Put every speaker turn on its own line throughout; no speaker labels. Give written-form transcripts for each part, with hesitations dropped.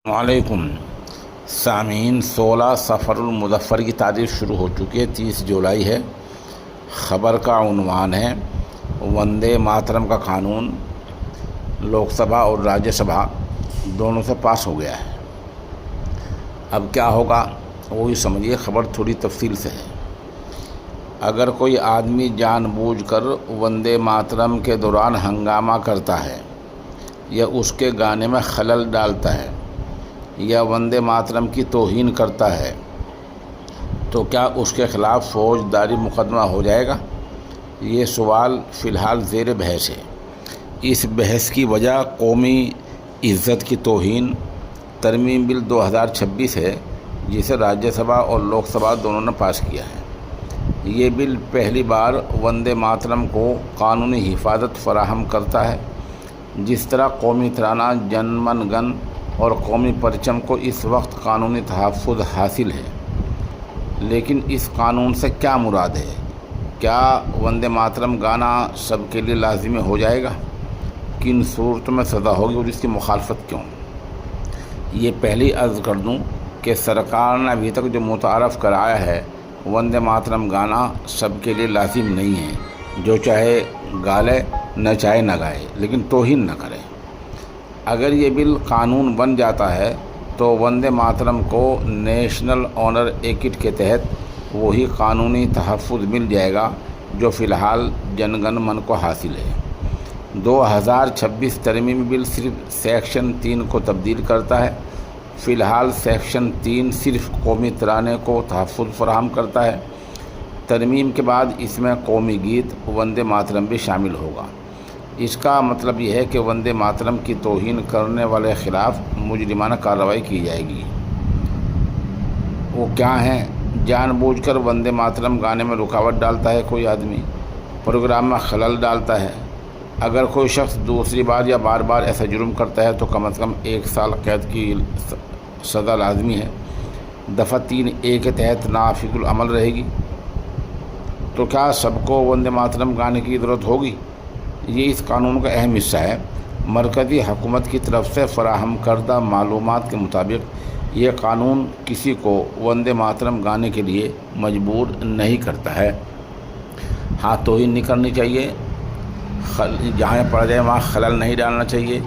وعلیکم سامعین، 16 سفر المظفر کی تاریخ شروع ہو چکی ہے، 30 جولائی ہے۔ خبر کا عنوان ہے وندے ماترم کا قانون لوک سبھا اور راجیہ سبھا دونوں سے پاس ہو گیا ہے۔ اب کیا ہوگا وہی سمجھیے، خبر تھوڑی تفصیل سے ہے۔ اگر کوئی آدمی جان بوجھ کر وندے ماترم کے دوران ہنگامہ کرتا ہے یا اس کے گانے میں خلل ڈالتا ہے یا وندے ماترم کی توہین کرتا ہے تو کیا اس کے خلاف فوجداری مقدمہ ہو جائے گا؟ یہ سوال فی الحال زیر بحث ہے۔ اس بحث کی وجہ قومی عزت کی توہین ترمیم بل 2026 ہے، جسے راجیہ سبھا اور لوک سبھا دونوں نے پاس کیا ہے۔ یہ بل پہلی بار وندے ماترم کو قانونی حفاظت فراہم کرتا ہے، جس طرح قومی ترانہ جن من گن اور قومی پرچم کو اس وقت قانونی تحفظ حاصل ہے۔ لیکن اس قانون سے کیا مراد ہے؟ کیا وندے ماترم گانا سب کے لیے لازمی ہو جائے گا؟ کن صورتوں میں سزا ہوگی اور اس کی مخالفت کیوں؟ یہ پہلی عرض کر دوں کہ سرکار نے ابھی تک جو متعارف کرایا ہے، وندے ماترم گانا سب کے لیے لازم نہیں ہے۔ جو چاہے گا لے، نہ چاہے نہ گائے، لیکن توہین نہ کرے۔ اگر یہ بل قانون بن جاتا ہے تو وندے ماترم کو نیشنل آنر ایکٹ کے تحت وہی قانونی تحفظ مل جائے گا جو فی الحال جن گن من کو حاصل ہے۔ 2026 ترمیمی بل صرف سیکشن 3 کو تبدیل کرتا ہے۔ فی الحال سیکشن 3 صرف قومی ترانے کو تحفظ فراہم کرتا ہے۔ ترمیم کے بعد اس میں قومی گیت وندے ماترم بھی شامل ہوگا۔ اس کا مطلب یہ ہے کہ وندے ماترم کی توہین کرنے والے خلاف مجرمانہ کارروائی کی جائے گی۔ وہ کیا ہیں؟ جان بوجھ کر وندے ماترم گانے میں رکاوٹ ڈالتا ہے کوئی آدمی، پروگرام میں خلل ڈالتا ہے۔ اگر کوئی شخص دوسری بار یا بار بار ایسا جرم کرتا ہے تو کم از کم 1 سال قید کی سزا لازمی ہے۔ دفعہ 3A کے تحت نافذ العمل رہے گی۔ تو کیا سب کو وندے ماترم گانے کی ضرورت ہوگی؟ یہ اس قانون کا اہم حصہ ہے۔ مرکزی حکومت کی طرف سے فراہم کردہ معلومات کے مطابق یہ قانون کسی کو وندے ماترم گانے کے لیے مجبور نہیں کرتا ہے۔ ہاں، توہین نہیں کرنی چاہیے، جہاں پڑ جائے وہاں خلل نہیں ڈالنا چاہیے،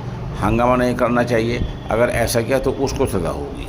ہنگامہ نہیں کرنا چاہیے۔ اگر ایسا کیا تو اس کو سزا ہوگی۔